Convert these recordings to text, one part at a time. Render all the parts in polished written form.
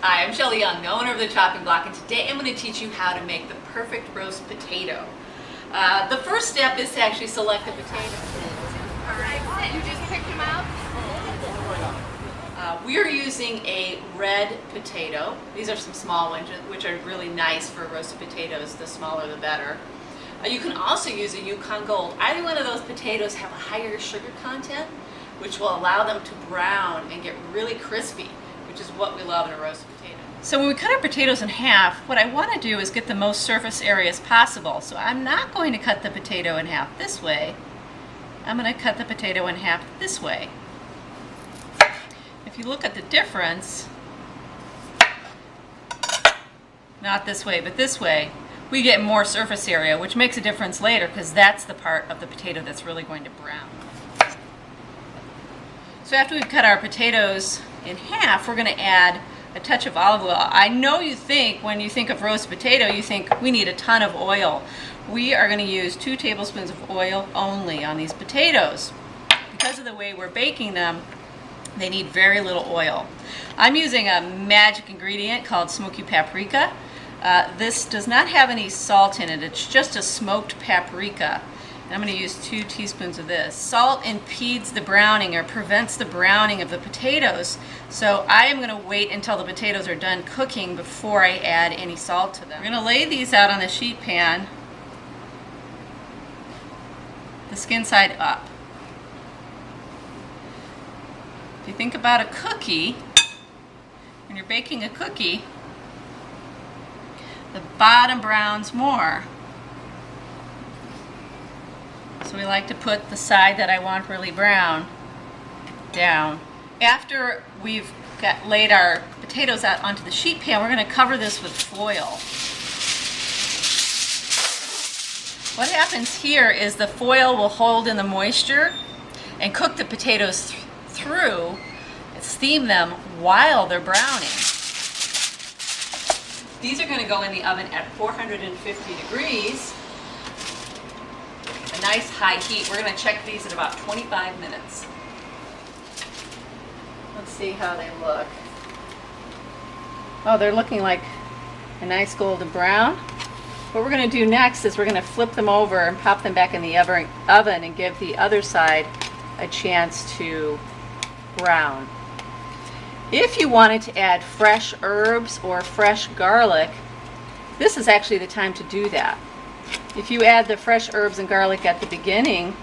Hi, I'm Shelley Young, the owner of the chopping block, and today I'm going to teach you how to make the perfect roast potato. The first step is to actually select the potato. Alright, you just picked them out? We are using a red potato. These are some small ones, which are really nice for roasted potatoes. The smaller the better. You can also use a Yukon Gold. Either one of those potatoes have a higher sugar content, which will allow them to brown and get really crispy, which is what we love in a roasted potato. So when we cut our potatoes in half, what I want to do is get the most surface area as possible. So I'm not going to cut the potato in half this way. I'm going to cut the potato in half this way. If you look at the difference, not this way, but this way, we get more surface area, which makes a difference later because that's the part of the potato that's really going to brown. So after we've cut our potatoes in half, we're going to add a touch of olive oil. I know you think, when you think of roast potato, you think we need a ton of oil. We are going to use 2 tablespoons of oil only on these potatoes. Because of the way we're baking them, they need very little oil. I'm using a magic ingredient called smoky paprika. This does not have any salt in it. It's just a smoked paprika. And I'm going to use 2 teaspoons of this. Salt impedes the browning or prevents the browning of the potatoes. So I am going to wait until the potatoes are done cooking before I add any salt to them. We're going to lay these out on the sheet pan, the skin side up. If you think about a cookie, when you're baking a cookie, the bottom browns more. So we like to put the side that I want really brown down. After we've laid our potatoes out onto the sheet pan, we're going to cover this with foil. What happens here is the foil will hold in the moisture and cook the potatoes through and steam them while they're browning. These are going to go in the oven at 450 degrees. A nice high heat. We're going to check these at about 25 minutes. Let's see how they look. Oh, they're looking like a nice golden brown. What we're going to do next is we're going to flip them over and pop them back in the oven and give the other side a chance to brown. If you wanted to add fresh herbs or fresh garlic, this is actually the time to do that. If you add the fresh herbs and garlic at the beginning,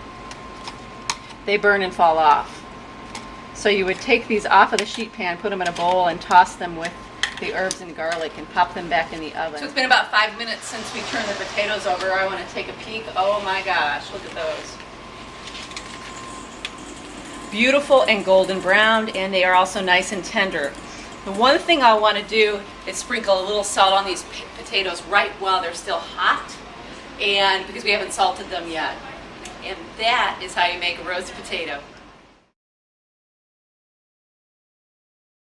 they burn and fall off. So you would take these off of the sheet pan, put them in a bowl, and toss them with the herbs and garlic and pop them back in the oven. So it's been about 5 minutes since we turned the potatoes over. I want to take a peek. Oh my gosh, look at those. Beautiful and golden browned, and they are also nice and tender. The one thing I want to do is sprinkle a little salt on these potatoes right while they're still hot, and because we haven't salted them yet. And that is how you make a roast potato.